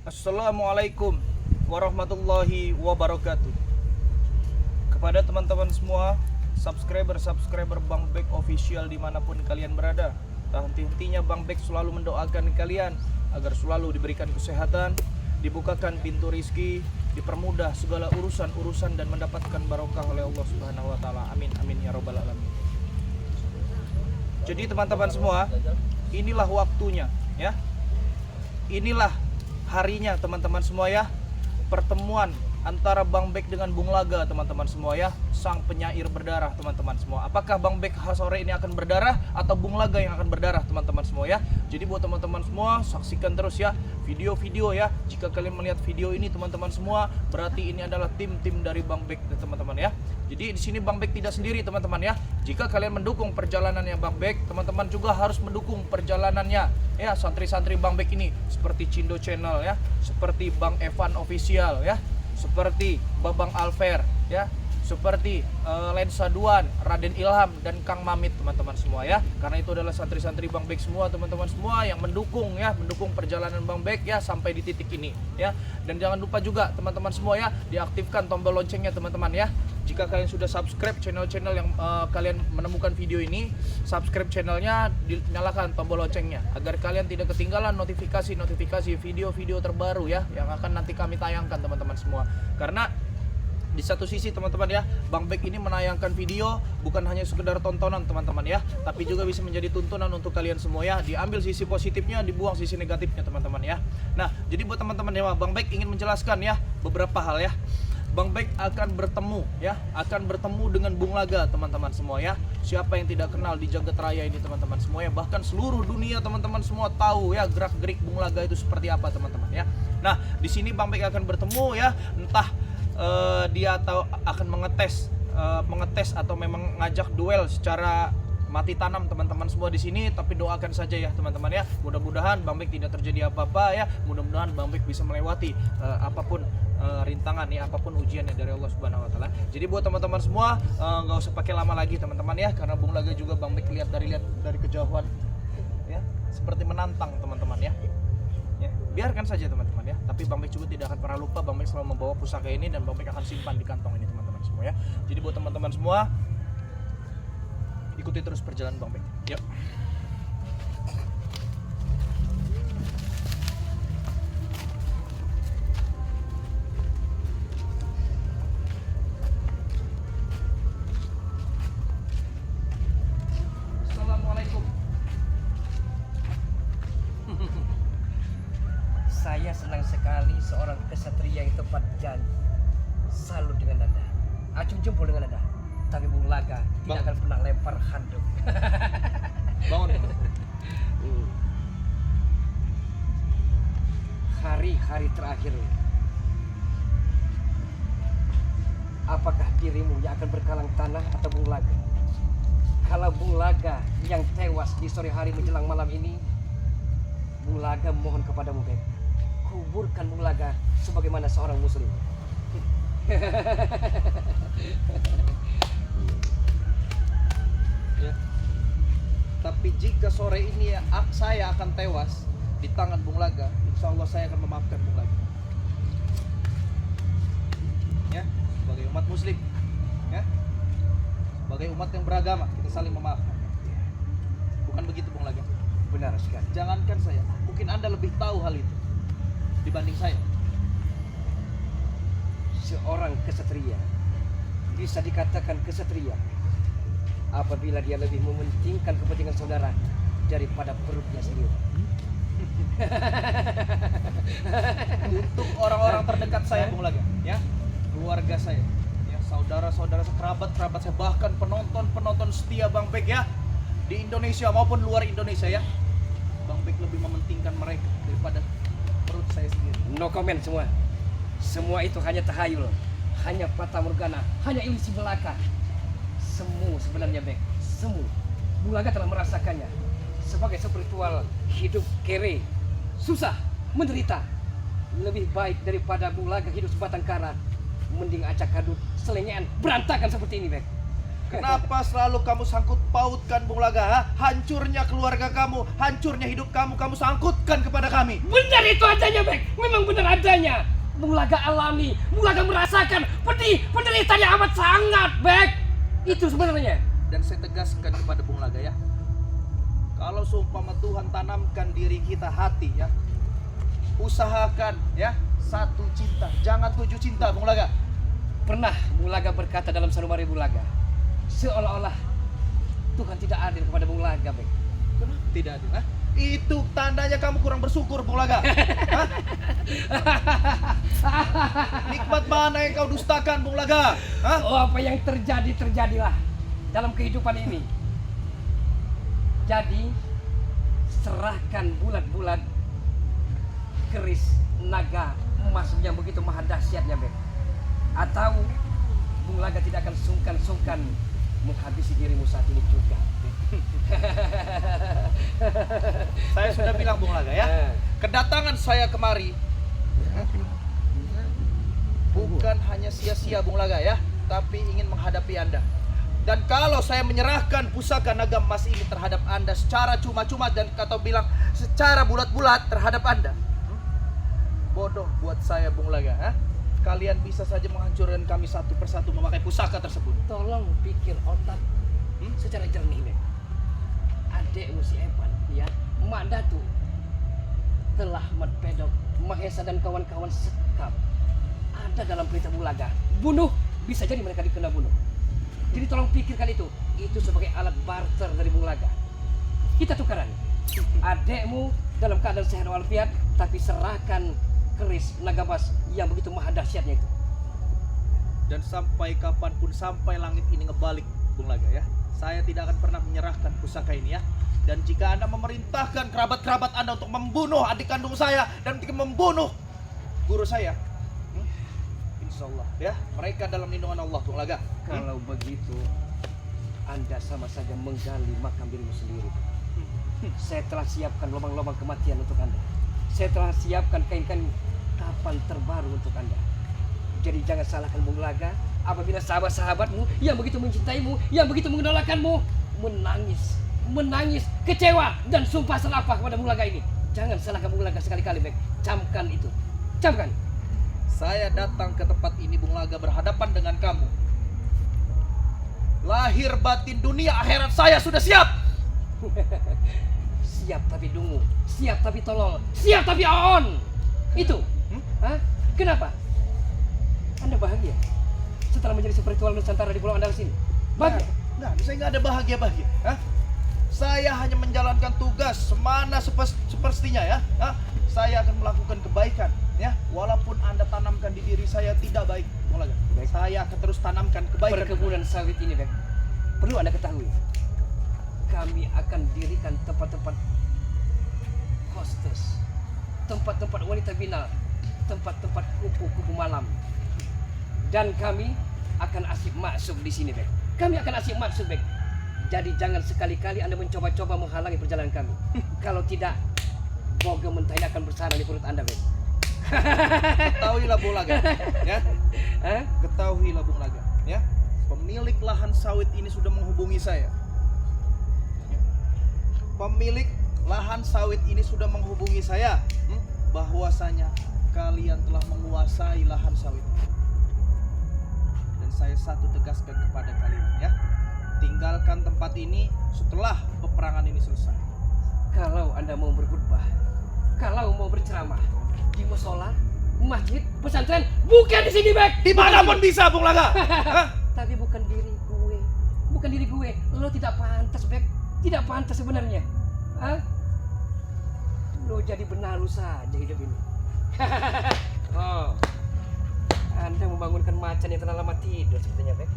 Assalamualaikum warahmatullahi wabarakatuh. Kepada teman-teman semua, subscriber Bang Bek Official dimanapun kalian berada, tak henti-hentinya Bang Bek selalu mendoakan kalian agar selalu diberikan kesehatan, dibukakan pintu rizki, dipermudah segala urusan-urusan dan mendapatkan barokah oleh Allah Subhanahu wa taala. Amin amin ya robbal alamin. Jadi teman-teman semua, inilah waktunya ya. Inilah harinya teman-teman semua ya. Pertemuan antara Bang Bek dengan Bung Laga teman-teman semua ya. Sang penyair berdarah teman-teman semua. Apakah Bang Bek sore ini akan berdarah atau Bung Laga yang akan berdarah teman-teman semua ya. Jadi buat teman-teman semua, saksikan terus ya video-video ya. Jika kalian melihat video ini teman-teman semua, berarti ini adalah tim-tim dari Bang Bek teman-teman ya. Jadi di sini Bang Bek tidak sendiri teman-teman ya. Jika kalian mendukung perjalanannya Bang Bek, teman-teman juga harus mendukung perjalanannya ya santri-santri Bang Bek ini, seperti Cindo Channel ya, seperti Bang Evan Official ya, seperti Babang Alfer ya, seperti Lensa Duan, Raden Ilham dan Kang Mamit teman-teman semua ya. Karena itu adalah santri-santri Bang Bek semua teman-teman semua yang mendukung ya, mendukung perjalanan Bang Bek ya sampai di titik ini ya. Dan jangan lupa juga teman-teman semua ya, diaktifkan tombol loncengnya teman-teman ya. Jika kalian sudah subscribe channel-channel yang kalian menemukan video ini, subscribe channelnya, dinyalakan tombol loncengnya agar kalian tidak ketinggalan notifikasi video-video terbaru ya yang akan nanti kami tayangkan teman-teman semua. Karena di satu sisi teman-teman ya, Bang Bek ini menayangkan video bukan hanya sekedar tontonan teman-teman ya, tapi juga bisa menjadi tuntunan untuk kalian semua ya. Diambil sisi positifnya, dibuang sisi negatifnya teman-teman ya. Nah, jadi buat teman-teman ya, Bang Bek ingin menjelaskan ya beberapa hal ya. Bang Bek akan bertemu ya, akan bertemu dengan Bung Laga teman-teman semua ya. Siapa yang tidak kenal di jagat raya ini teman-teman semua ya, bahkan seluruh dunia teman-teman semua tahu ya gerak-gerik Bung Laga itu seperti apa teman-teman ya. Nah, di sini Bang Bek akan bertemu ya, entah dia atau akan mengetes atau memang ngajak duel secara mati tanam teman-teman semua di sini, tapi doakan saja ya teman-teman ya. Mudah-mudahan Bang Bek tidak terjadi apa-apa ya. Mudah-mudahan Bang Bek bisa melewati apapun rintangan ya, apapun ujiannya dari Allah Subhanahu wa taala. Jadi buat teman-teman semua nggak usah pakai lama lagi teman-teman ya, karena Bung Laga juga Bang Bek lihat dari kejauhan ya, seperti menantang teman-teman ya. Ya, biarkan saja teman-teman ya. Tapi Bang Bek juga tidak akan pernah lupa, Bang Bek selalu membawa pusaka ini dan Bang Bek akan simpan di kantong ini teman-teman semua ya. Jadi buat teman-teman semua, ikuti terus perjalanan Bang Bek. Yuk. Assalamualaikum. Saya senang sekali seorang kesatria yang tepat janji. Salut dengan Anda, acung jempol dengan Anda. Tapi Bung Laga tidak akan pernah lempar handuk. Bangun. Hari-hari terakhir, apakah dirimu yang akan berkalang tanah atau Bung Laga? Kalau Bung Laga yang tewas di sore hari menjelang malam ini, Bung Laga mohon kepadamu, Bek, kuburkan Bung Laga sebagaimana seorang muslim. Ya. Tapi jika sore ini ya, saya akan tewas di tangan Bung Laga, insya Allah saya akan memaafkan Bung Laga. Ya, sebagai umat muslim, ya, sebagai umat yang beragama, kita saling memaafkan. Bukan begitu Bung Laga? Benar sekali. Jangankan saya, mungkin Anda lebih tahu hal itu dibanding saya. Seorang kesatria bisa dikatakan kesatria apabila dia lebih mementingkan kepentingan saudara daripada perutnya sendiri. Untuk orang-orang terdekat saya Bung Laga, ya, keluarga saya, ya, saudara-saudara, kerabat-kerabat saya, bahkan penonton setia Bang Bek ya, di Indonesia maupun luar Indonesia ya, Bang Bek lebih mementingkan mereka daripada perut saya sendiri. No comment semua. Semua itu hanya tahayul, hanya fata morgana, hanya ilusi belaka. Semu sebenarnya, Bek. Semu. Bung Laga telah merasakannya. Sebagai spiritual hidup kere, susah, menderita. Lebih baik daripada Bung Laga hidup sebatang kara, mending acak adut, selengean, berantakan seperti ini, Bek. Kenapa selalu kamu sangkut pautkan Bung Laga? Ha? Hancurnya keluarga kamu, hancurnya hidup kamu, kamu sangkutkan kepada kami. Benar itu adanya, Bek. Memang benar adanya. Bung Laga alami, Bung Laga merasakan pedih, penderitaan yang amat sangat, Bek. Itu sebenarnya. Dan saya tegaskan kepada Bung Laga ya, kalau seumpama Tuhan tanamkan diri kita hati ya, usahakan ya, satu cinta, jangan 7 cinta Bung Laga. Pernah Bung Laga berkata dalam sanubari Bung Laga, seolah-olah Tuhan tidak adil kepada Bung Laga, Bek. Kenapa tidak adil? Ha? Itu tandanya kamu kurang bersyukur Bung Laga. Hah? Nikmat mana yang kau dustakan Bung Laga? Hah? Oh, apa yang terjadi, terjadilah dalam kehidupan ini. Jadi, serahkan bulat-bulat keris naga emas yang begitu maha dahsyatnya, Bek. Atau Bung Laga tidak akan sungkan-sungkan menghabisi dirimu saat ini juga. Saya sudah bilang Bung Laga ya, kedatangan saya kemari bukan hanya sia-sia Bung Laga ya, tapi ingin menghadapi Anda. Dan kalau saya menyerahkan pusaka naga emas ini terhadap Anda secara cuma-cuma dan kata bilang secara bulat-bulat terhadap Anda, bodoh buat saya Bung Laga. Ha? Kalian bisa saja menghancurkan kami satu persatu memakai pusaka tersebut. Tolong pikir otak secara jernih, Bek. Adekmu si Evan, ya, Mak Datu telah Medpedok, Mahesa dan kawan-kawan sekap ada dalam perintah Bung Laga. Bunuh, bisa jadi mereka dikena bunuh. Jadi tolong pikirkan itu sebagai alat barter dari Bung Laga. Kita tukaran. Adekmu dalam keadaan sehat walafiat, tapi serahkan keris naga emas yang begitu maha dahsyatnya itu. Dan sampai kapanpun, sampai langit ini ngebalik Bung Laga ya, saya tidak akan pernah menyerahkan pusaka ini ya. Dan jika Anda memerintahkan kerabat-kerabat Anda untuk membunuh adik kandung saya dan membunuh guru saya, insya Allah ya, mereka dalam lindungan Allah Bung Laga. Kalau begitu, Anda sama saja menggali makam dirimu sendiri. Saya telah siapkan lubang-lubang kematian untuk Anda. Saya telah siapkan kain-kain kapan terbaru untuk Anda. Jadi jangan salahkan Bung Laga apabila sahabat-sahabatmu yang begitu mencintaimu, yang begitu mengidolakanmu, menangis, kecewa dan sumpah serapah kepada Bung Laga ini. Jangan salahkan Bung Laga sekali-kali, Bek. Camkan itu. Camkan. Saya datang ke tempat ini Bung Laga berhadapan dengan kamu. Lahir batin dunia akhirat saya sudah siap. Siap tapi dungu, siap tapi tolol, siap tapi on. Itu. Hah? Kenapa? Anda bahagia setelah menjadi spiritual Nusantara di Pulau Andalus ini? Bahagia? Nah, saya nggak ada bahagia-bahagia. Hah? Saya hanya menjalankan tugas semana sepertinya ya. Hah? Saya akan melakukan kebaikan ya. Walaupun Anda tanamkan di diri saya tidak baik, Bung Laga. Saya akan terus tanamkan kebaikan. Perkebunan sawit ini, Bek, perlu Anda ketahui, kami akan dirikan tempat-tempat hostess, tempat-tempat wanita binal, tempat-tempat kupu-kupu malam. Dan kami akan asyik masuk di sini, Bek. Kami akan asyik masuk, Bek. Jadi jangan sekali-kali Anda mencoba-coba menghalangi perjalanan kami. Kalau tidak, boga mentah ini akan bersarang di perut Anda, Bek. Ketahuilah Bung Laga ya. Ketahuilah Bung Laga ya. Pemilik lahan sawit ini sudah menghubungi saya. Pemilik lahan sawit ini sudah menghubungi saya bahwasanya kalian telah menguasai lahan sawit. Dan saya satu tegaskan kepada kalian ya, tinggalkan tempat ini setelah peperangan ini selesai. Kalau Anda mau berkhutbah, kalau mau berceramah di musola, masjid, pesantren, bukan di sini, Bek. Dimanapun bisa Bung Laga. Tapi bukan diri gue, bukan diri gue. Lo tidak pantas, Bek. Tidak pantas sebenarnya. Hah? Lo jadi benalu saja hidup ini. Oh, Anda membangunkan macan yang telah lama tidur sepertinya, Bek.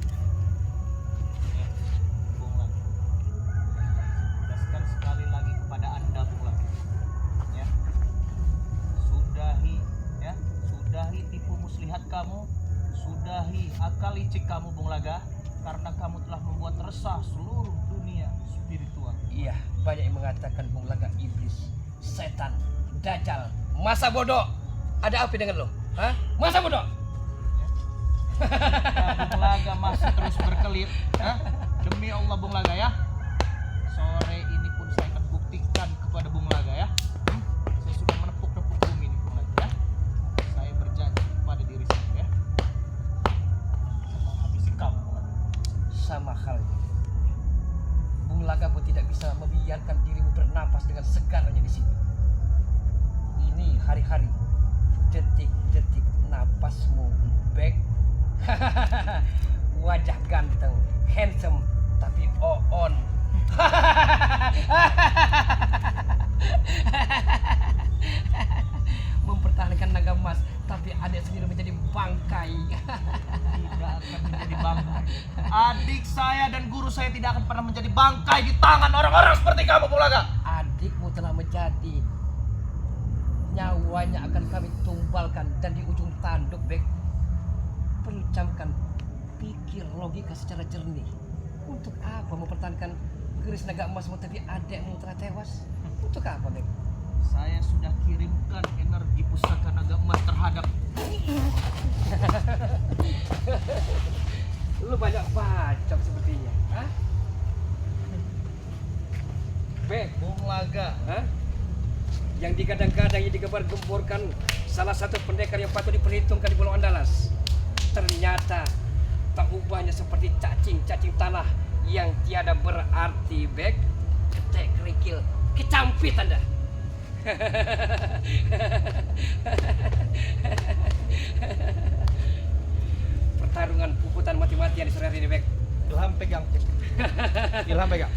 Bung Laga, tegaskan sekali lagi kepada Anda Bung Laga ya. Sudahi tipu muslihat kamu, sudahi akal licik kamu Bung Laga, karena kamu telah membuat resah seluruh dunia spiritual. Iya, banyak yang mengatakan Bung Laga iblis, setan, dajjal, masa bodoh. Ada apa dengan lo? Hah? Masa bodoh? Bung Laga masih terus berkelit, Demi Allah Bung Laga ya. Sore ini pun saya akan buktikan kepada Bung Laga ya. Saya sudah menepuk-nepuk bumi ini Bung Laga ya. Saya berjanji pada diri saya ya. Saya mau habisi kamu Bung Laga. Sama halnya. Bung Laga pun tidak bisa membiarkan dirimu bernapas dengan segarnya di sini. Ini hari-hari, detik-detik napasmu, Bek. Wajah ganteng, handsome, tapi on. Mempertahankan naga emas, tapi adik sendiri menjadi bangkai. Tidak akan menjadi bangkai. Adik saya dan guru saya tidak akan pernah menjadi bangkai di tangan orang-orang seperti kamu Bung Laga. Adikmu telah menjadi. Nyawanya akan kami tumbalkan dan di ujung tanduk, Bek. Perlu camkan, pikir logika secara jernih. Untuk apa mempertahankan keris naga emasmu tapi adikmu telah tewas? Untuk apa, Bek? Saya sudah kirimkan energi pusaka naga emas terhadap Lu banyak bacot sepertinya. Hah? Bek, Bung Laga. hah? Yang digadang-gadang, yang digembar-gemborkan salah satu pendekar yang patut diperhitungkan di Pulau Andalas. Ternyata tak ubahnya seperti cacing tanah yang tiada berarti, Bek. Ketek kerikil, kecampit Anda. Pertarungan puputan mati-matian di sore hari ini, Bek. Ilham pegang. Ilham pegang.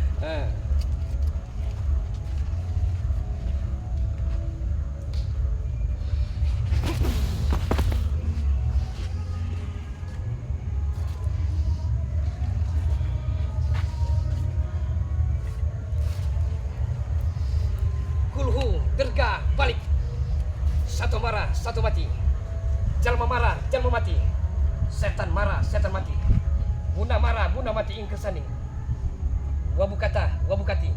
Kulhu, derga, balik. Satu marah, satu mati. Jalma marah, jalma mati. Setan marah, setan mati. Buna marah, buna mati ingker saning. Wabu kata, wabu kati.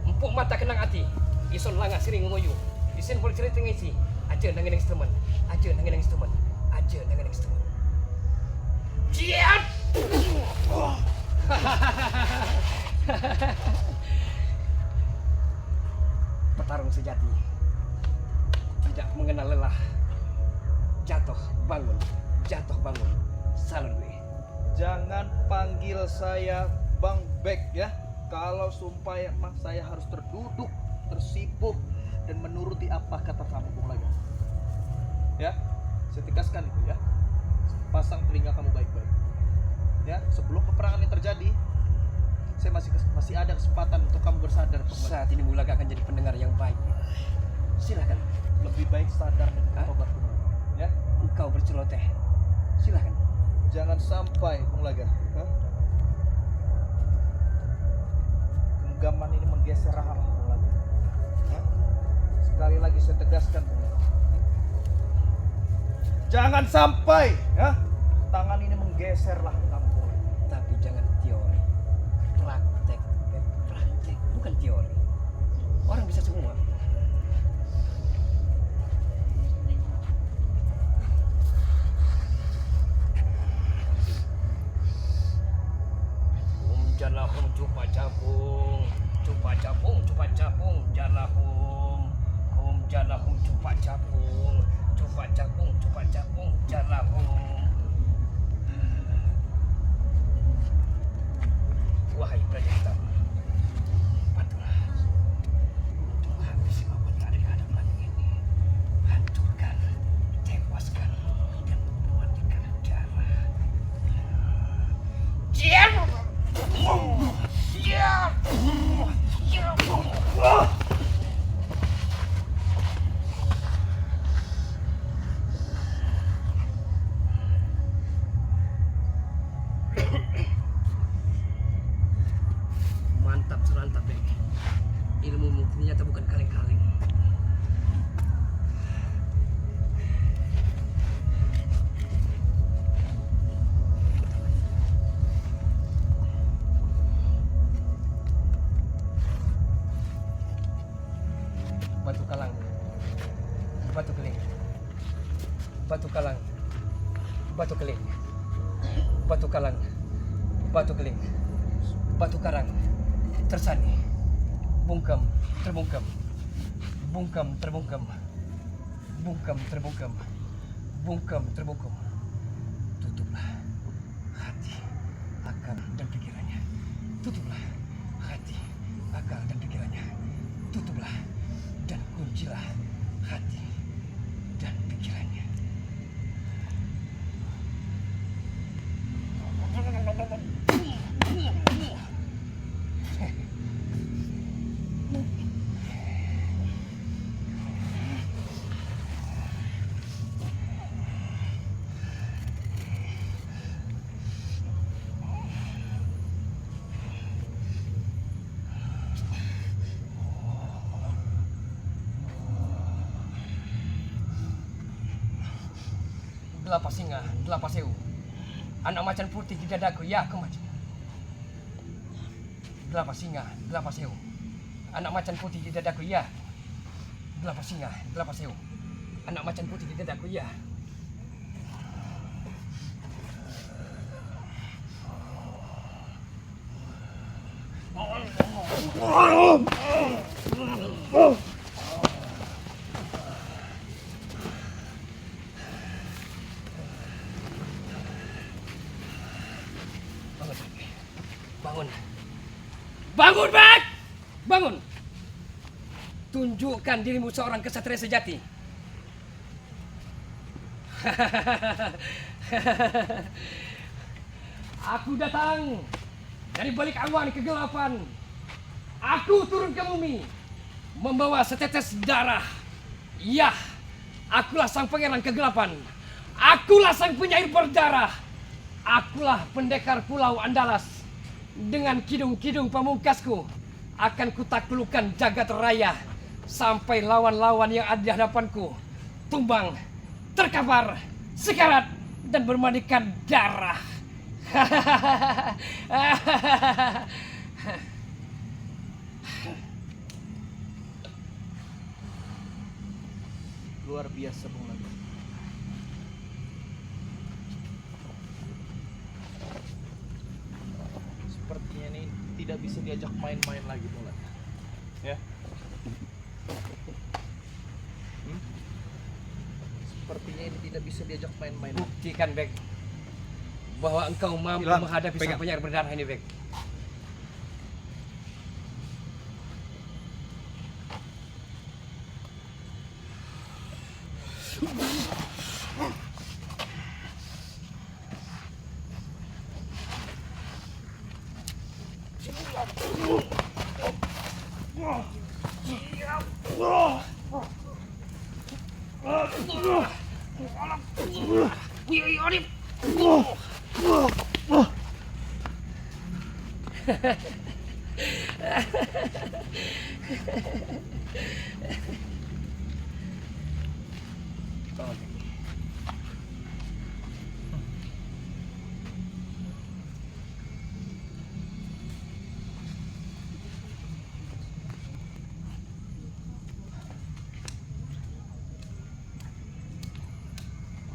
Empuk mata kenang hati. Ison langa siring ngoyu. Isin boleh cerita ngisi. Aja nangan instrumen. Aja nangan instrumen. Aja nangan instrumen. Jiat! Petarung sejati tidak mengenal lelah. Jatuh bangun, salun gue. Jangan panggil saya Bang Bek ya. Kalau sumpah emang saya harus terduduk, tersipuh dan menuruti apa kata kamu Bung Laga. Ya, saya tegaskan itu ya. Pasang telinga kamu baik-baik. Ya, sebelum peperangan ini terjadi, saya masih ada kesempatan untuk kamu bersadar. Saat ini Bung Laga akan jadi pendengar yang baik. Silakan. Lebih baik sadar dan bertobat Bung Laga. Ya, Engkau berceloteh. Silakan. jangan sampai Bung Laga. Genggaman ini menggeser rahang Bung Laga. Ya. Sekali lagi saya tegaskan Bung Laga. Jangan sampai ya tangan ini menggeser rahang kamu Bung Laga. Tapi jangan teori. Praktek. Praktek. Bukan teori. Orang bisa semua. Jalahum cupa capung, jalahum. Jalahum cupa capung, jalahum. Wahai prajurit, patulah. Untuk habis lawan yang ada di hadapan ini. Hancurkan, tewaskan, dan matikan darah. Diam! Mantap serantap, Bek. Ilmumu ternyata bukan kaleng-kaleng. Batu kalang, batu keling, batu kalang, batu keling, batu kalang, batu keling. batu karang tersani, bungkam terbungkam, bungkam terbungkam, bungkam terbungkam, bungkam terbungkam. Tutuplah hati, akal dan pikirannya. Tutuplah hati, akal dan pikirannya. Tutuplah dan kuncilah hati dan pikirannya. Delapan singa, delapan sewu. Anak macan putih di dadaku, ya aku maju. Delapan singa, delapan sewu. Anak macan putih di dadaku, ya. Delapan singa, delapan sewu. Anak macan putih di dadaku, ya. Bangun. Bangun, Bek! Bangun! Tunjukkan dirimu seorang kesatria sejati. Aku datang dari balik awan kegelapan. Aku turun ke bumi membawa setetes darah. Iya, akulah sang pangeran kegelapan. Akulah sang penyair berdarah. Akulah pendekar Pulau Andalas. Dengan kidung-kidung pamungkasku akan kutaklukkan jagat raya sampai lawan-lawan yang ada di hadapanku tumbang, terkapar, sekarat, dan bermandikan darah. Luar biasa Bung Laga. Sepertinya ini tidak bisa diajak main-main lagi Bung Laga. Ya. Sepertinya ini tidak bisa diajak main-main. Buktikan, Bek, bahwa engkau mampu Hilang. menghadapi sang Pegang. penyair berdarah ini, Bek.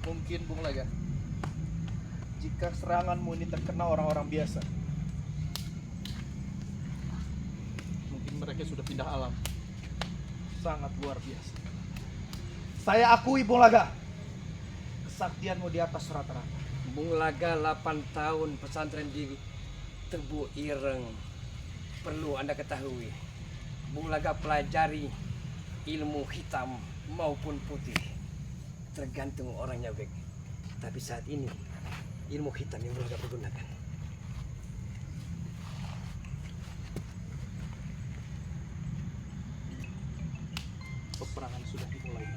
Mungkin Bung Laga, jika seranganmu ini terkena orang-orang biasa, mungkin mereka sudah pindah alam. Sangat luar biasa. Saya akui Bung Laga, kesaktianmu di atas rata-rata. Bung Laga 8 tahun pesantren di Tebu Ireng. Perlu Anda ketahui, Bung Laga pelajari ilmu hitam maupun putih. Tergantung orangnya, Bek. Tapi saat ini ilmu hitam yang Bung Laga pergunakan. Peperangan sudah dimulai.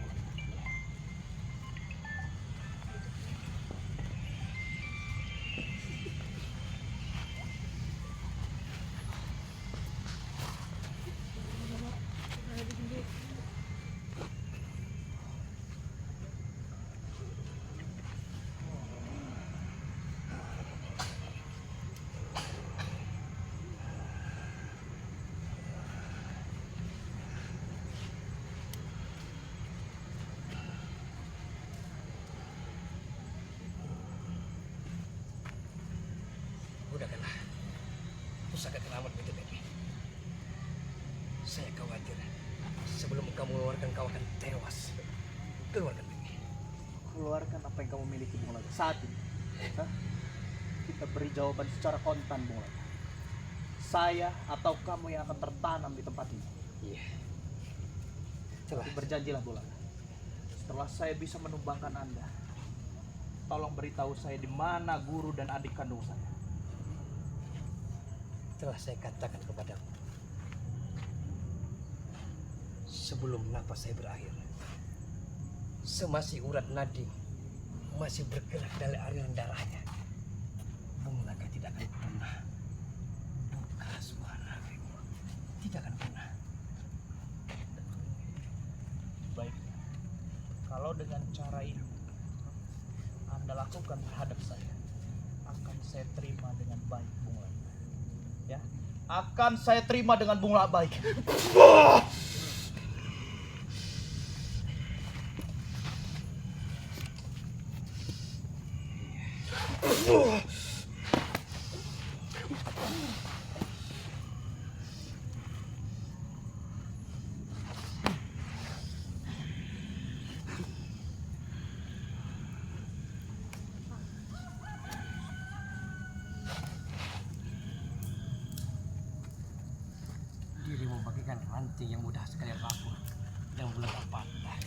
akan tewas. Keluarkan Bek. Keluarkan apa yang kamu miliki, Bung Laga, saat ini. Hah? Kita beri jawaban secara kontan, Bung Laga. Saya atau kamu yang akan tertanam di tempat ini. Iya. Telah. Tapi berjanjilah, Bung Laga. Setelah saya bisa menumbangkan Anda, tolong beritahu saya di mana guru dan adik kandung saya. Telah saya katakan kepadamu. Sebelum nafas saya berakhir, semasih urat nadi masih bergerak dari aliran darahnya, Bung Laga tidak akan pernah buka suara. Tidak akan pernah. Baik, kalau dengan cara ini Anda lakukan terhadap saya, akan saya terima dengan baik, Bung Laga. Ya, akan saya terima dengan Bung Laga baik. Dirimu bagaikan ranting yang mudah sekali rapuh dan mudah patah.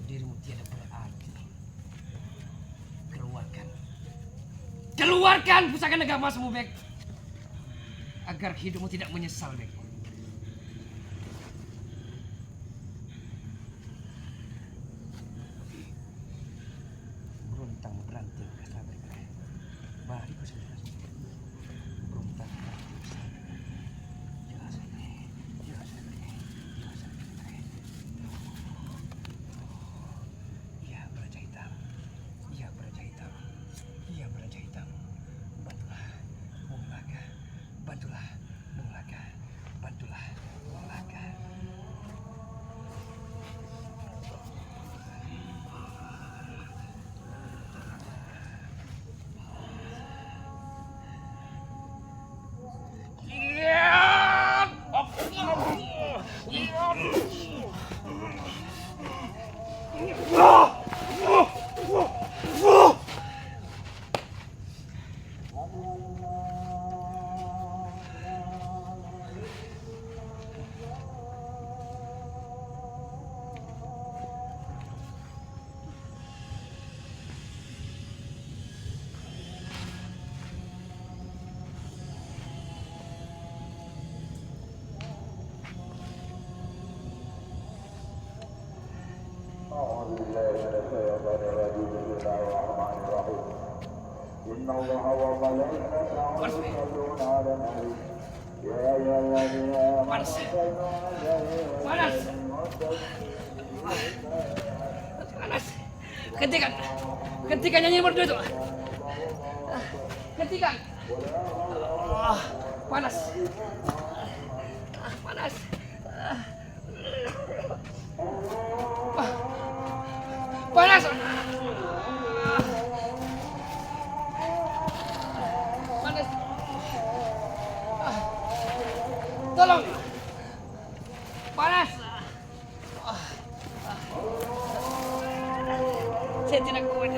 Dirimu tiada berarti. Keluarkan pusaka naga emasmu, Bek, agar hidupmu tidak menyesal, Bek. Beruntang beranting kata Bek. Mari ku saudara. Beruntang beranting kata Bek. Ya beraja hitam. Ya beraja hitam. Ya beraja hitam. Bantulah Bung Laga. Bantulah Bung Laga. Bantulah Bung Laga. أعوذ بالله من الشيطان الرجيم بسم الله الرحمن الرحيم إن الله وملائكته يصلون على النبي يا أيها الذين آمنوا صلوا عليه Panas. Hentikan nyanyi nomor 2 itu. Hentikan. Panas. Panas. Panas. Panas. Tolong. Panas. Saya tidak kuat.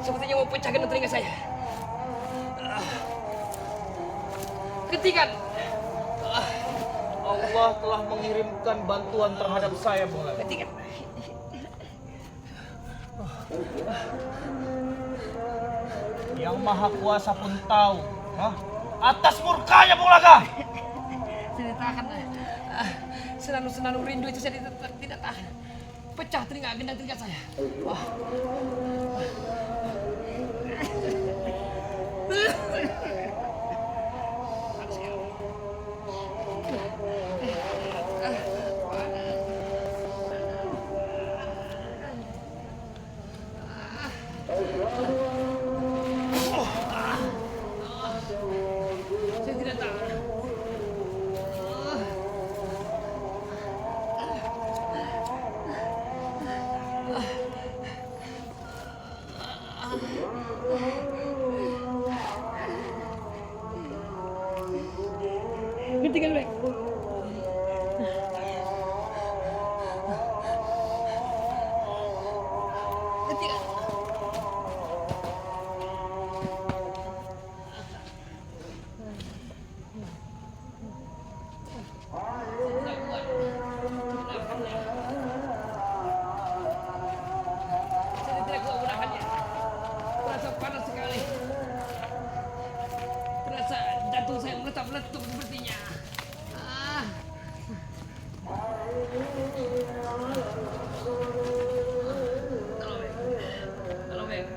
Sepertinya mau pecahkan telinga saya. Hentikan. Allah telah mengirimkan bantuan terhadap saya, Bung Laga. Hentikan. Yang Maha Kuasa pun tahu, atas murkanya, Bung Laga. Saya tahan. Senandung-senandung rindu itu saya tidak tahan. Pecah gendang telinga saya. Saya tidak tahan. Hentikan, Bek. Halo, Bek.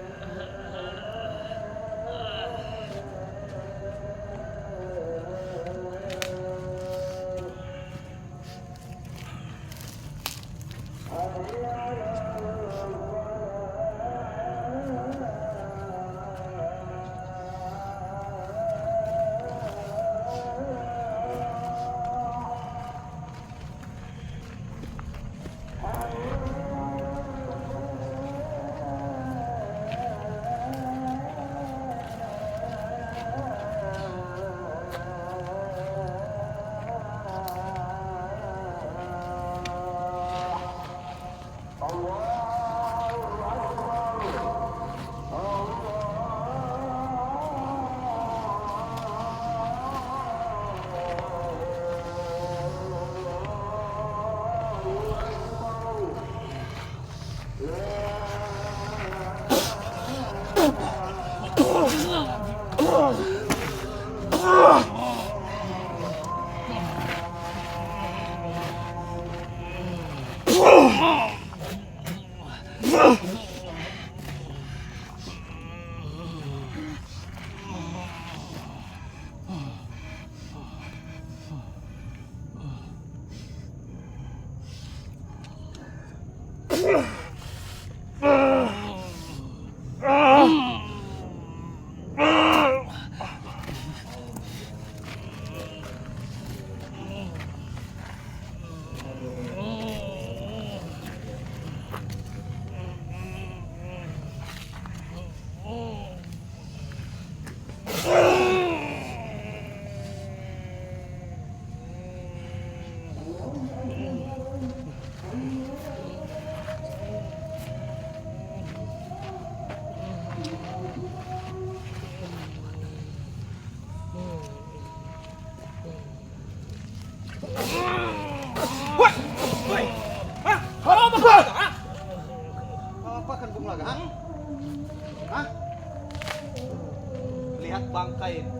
Lihat bangkai ini,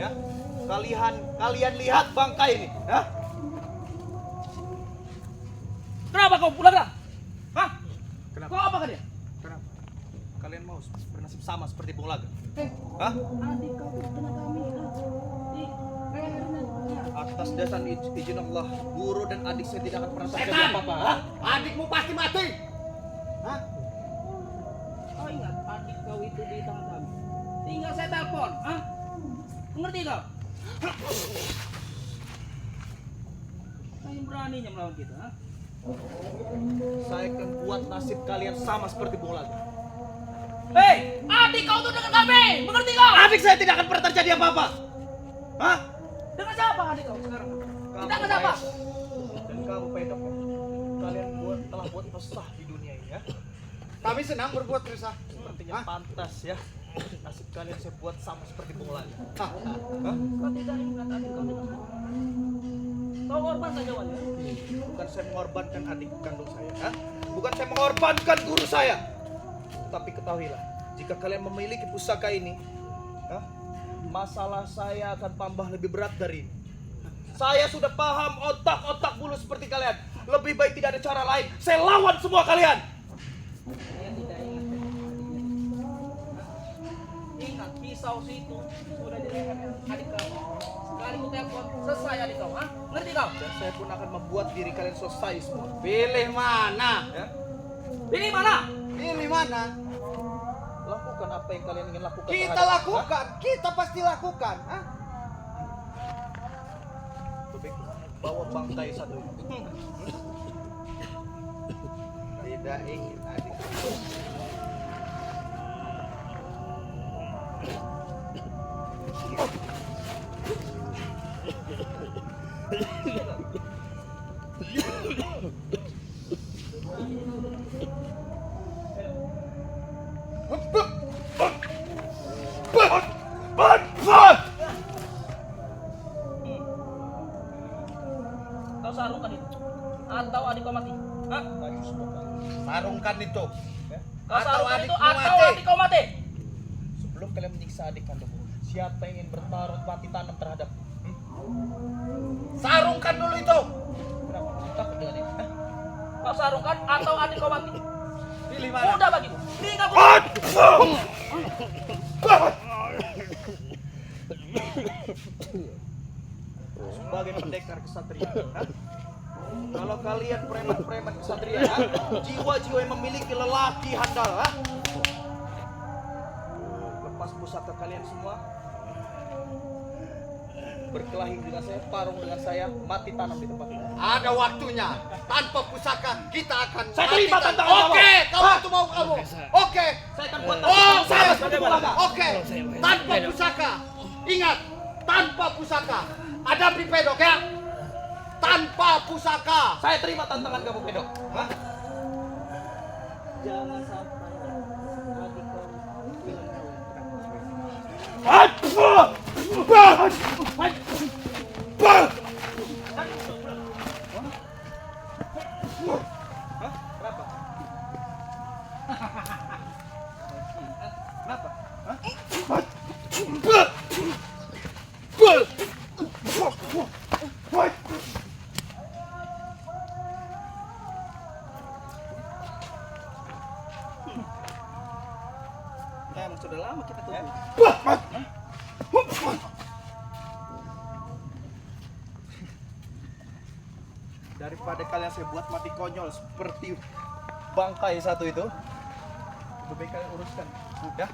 ya. Kalian lihat bangkai ini, ya. Kenapa kau pulang dah? Hah? Kenapa? Kau apa kan dia? Kenapa? Kalian mau bernasib sama seperti Bung Laga? Adik Hah? kau tuh kena kami. Atas dasar izin Allah, guru dan adik saya tidak akan pernah terjadi Setan! apa-apa. Hah? Adikmu pasti mati. Hah? Kau ingat adik kau itu di tangan kami. Tinggal saya telepon, ah? Mengerti kau? Kau yang beraninya melawan kita, ah? Saya akan buat nasib kalian sama seperti Bung Laga. Hei, adik kau tuh dengan kami, mengerti kau? Adik saya tidak akan pernah terjadi apa-apa. Hah? Dengan siapa adik kau sekarang? Kita dengan siapa? Dan kamu Pedok, kalian telah buat resah di dunia ini, ya. Kami senang berbuat resah. Sepertinya pantas, ya. Nasib kalian saya buat sama seperti Bung Laga. Hah? Hah? Kau tidak ingat adik kau dengan kami. Kau korban saja wajah. Bukan saya mengorbankan adik kandung saya, ha? Bukan saya mengorbankan guru saya. Tapi ketahuilah, jika kalian memiliki pusaka ini, ha? Masalah saya akan tambah lebih berat dari ini. Saya sudah paham otak-otak bulu seperti kalian. Lebih baik tidak ada cara lain. Saya lawan semua kalian. Saya tidak ingat. Ingat pisau situ sudah dijadikan adik kau. Sekali ku telepon, selesai adik kau, ah? Ngerti kau? Dan saya pun akan membuat diri kalian selesai semua. Pilih mana? Ya? Ini mana? Pilih mana? Lakukan apa yang kalian ingin lakukan. Kita terhadap- lakukan. Kita pasti lakukan. Hah? Lebih bawa bangkai satu ini. Tidak ingin adik. Kau sarungkan itu. Atau adik kau mati. Hah? Sarungkan itu. Kau Atau sarungkan itu adikmu atau mati. adik kau mati. Sebelum kalian menyiksa adik kandungmu, siapa yang ingin bertaruh mati tanam terhadap? Sarungkan dulu itu. Kenapa? Takut dengan ini? Kau sarungkan atau adik kau mati? Pilih mana? Udah bagiku. Tinggal ku. Sebagai pendekar kesatria, kalau kalian preman-preman kesatria, jiwa-jiwa yang memiliki lelaki handal, lepas pusaka kalian semua, berkelahi dengan saya, tarung dengan saya, mati tanam di tempat ini. Ada waktunya. Tanpa pusaka kita akan Saya terima mati. tantangan kamu. Oke, kamu itu mau kamu. Oke. Saya akan buat Oh, sama seperti Bulaga. Oke. Tanpa pusaka. Ingat, tanpa pusaka. Ada pedok ya. Tanpa pusaka. Saya terima tantangan kamu, Pedok. Jangan sampai adik kau Kenapa? Kenapa? Emang sudah lama kita tunggu. Daripada kalian saya buat mati konyol seperti bangkai satu itu, lebih baik kalian uruskan. Ya,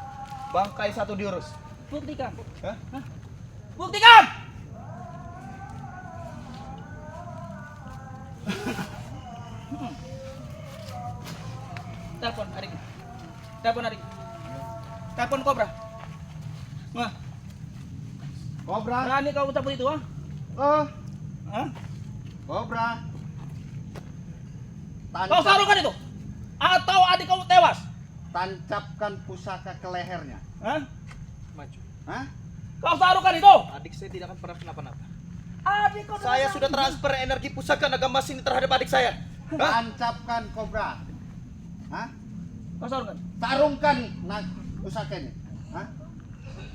bangkai satu diurus. Buktikan. Hah? Buktikan. Telepon adik. Telepon adik. Telepon Kobra. Nah, Kobra. berani kau ucapin itu, ah? Oh, Hah? Kobra. Kau sarungkan itu, atau adik kau tewas. Tancapkan pusaka ke lehernya. Hah? Maju. Hah? Kau sarungkan itu. Adik saya tidak akan pernah kenapa-napa. Adik kau Saya sudah transfer energi pusaka naga emas ini terhadap adik saya. Tancapkan Kobra. Hah? Kau sarungkan. Sarungkan pusaka ini. Hah?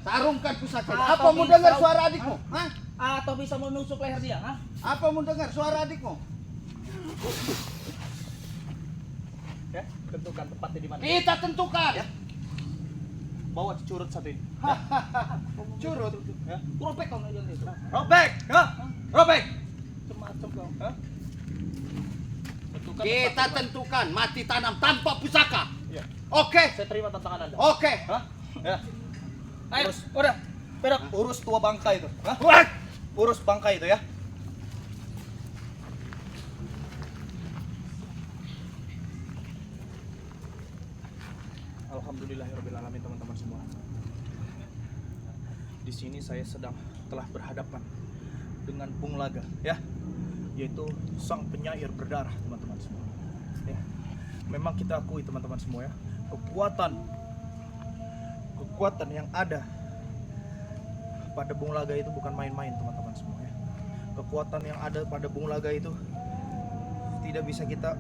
Sarungkan pusaka ini. Atau Apa mau bisa- dengar suara adikmu? Hah? Atau bisa menusuk leher dia, hah? Apa mau dengar suara adikmu? Ya, tentukan tempatnya di mana. Kita tentukan. Ya. Bawa curut satu ini. Curut. Ya. Robek kau nggak itu. Robek, ya? Robek. Semacam kau. Hah? Tentukan Kita tempat di tentukan mati tanam tanpa pusaka. mana. Ya. Oke. Saya terima tantangan Anda. Oke. Hah? Ya. Ayo, Urus. udah. Pedok, urus tua bangkai itu. Hah? Urus bangkai itu ya. Alhamdulillahirobbilalamin teman-teman semua. Di sini saya telah berhadapan dengan Bung Laga, ya, yaitu sang penyair berdarah teman-teman semua. Ya. Memang kita akui teman-teman semua ya, kekuatan yang ada pada Bung Laga itu bukan main-main teman-teman semua ya. Kekuatan yang ada pada Bung Laga itu tidak bisa kita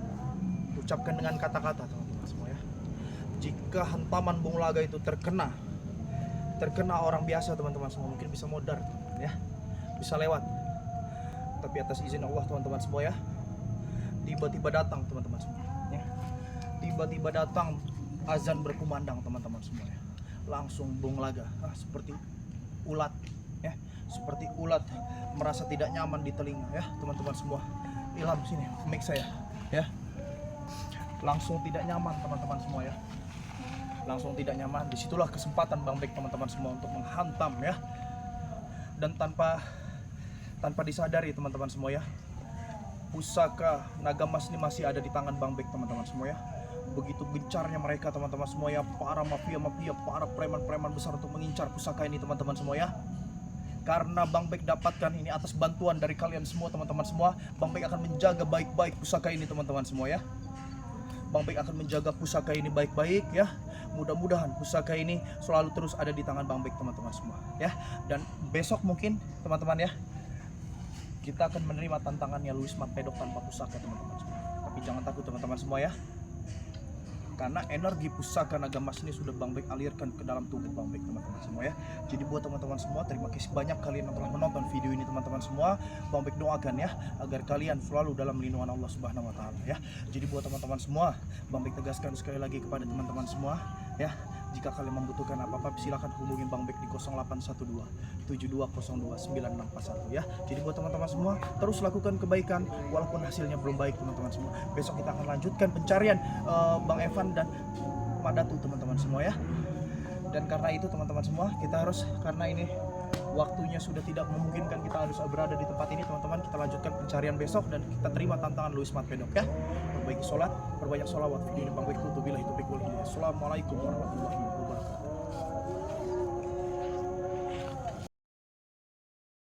ucapkan dengan kata-kata teman-teman semua ya. Jika hantaman Bung Laga itu terkena orang biasa teman-teman semua, mungkin bisa modar ya, bisa lewat. Tapi atas izin Allah teman-teman semua ya, tiba-tiba datang teman-teman semua ya. Tiba-tiba datang azan berkumandang teman-teman semua ya. Langsung Bung Laga seperti ulat ya, seperti ulat merasa tidak nyaman di telinga ya teman-teman semua. Ilham sini mic saya ya. Langsung tidak nyaman teman-teman semua ya. Langsung tidak nyaman. Disitulah kesempatan Bang Bek teman-teman semua untuk menghantam ya. Dan tanpa disadari teman-teman semua ya, pusaka naga emas ini masih ada di tangan Bang Bek teman-teman semua ya. Begitu gencarnya mereka teman-teman semua ya, para mafia-mafia, para preman-preman besar untuk mengincar pusaka ini teman-teman semua ya. Karena Bang Bek dapatkan ini atas bantuan dari kalian semua teman-teman semua, Bang Bek akan menjaga baik-baik pusaka ini teman-teman semua ya. Bang Bek akan menjaga pusaka ini baik-baik ya. Mudah-mudahan pusaka ini selalu terus ada di tangan Bang Bek teman-teman semua ya. Dan besok mungkin teman-teman ya, kita akan menerima tantangannya Luis Mat Pedok tanpa pusaka teman-teman semua. Tapi jangan takut teman-teman semua ya. karena energi pusaka naga emas ini sudah Bang Bek alirkan ke dalam tubuh Bang Bek, teman-teman semua ya. Jadi buat teman-teman semua, terima kasih banyak kalian yang telah menonton video ini teman-teman semua. Bang Bek doakan ya agar kalian selalu dalam lindungan Allah Subhanahu wa taala ya. Jadi buat teman-teman semua, Bang Bek tegaskan sekali lagi kepada teman-teman semua ya, jika kalian membutuhkan apa-apa silakan hubungin Bang Bek di 0812 7202 9641 ya. Jadi buat teman-teman semua, terus lakukan kebaikan walaupun hasilnya belum baik teman-teman semua. Besok kita akan lanjutkan pencarian Bang Evan dan Madatu teman-teman semua ya. Dan karena itu teman-teman semua, kita harus, karena ini waktunya sudah tidak memungkinkan kita harus berada di tempat ini teman-teman, kita lanjutkan pencarian besok dan kita terima tantangan Luis Mat Pedok ya. Perbaiki sholat, perbanyak sholawat. Video ini Bang Bek tutup, bila itu. Assalamualaikum warahmatullahi wabarakatuh.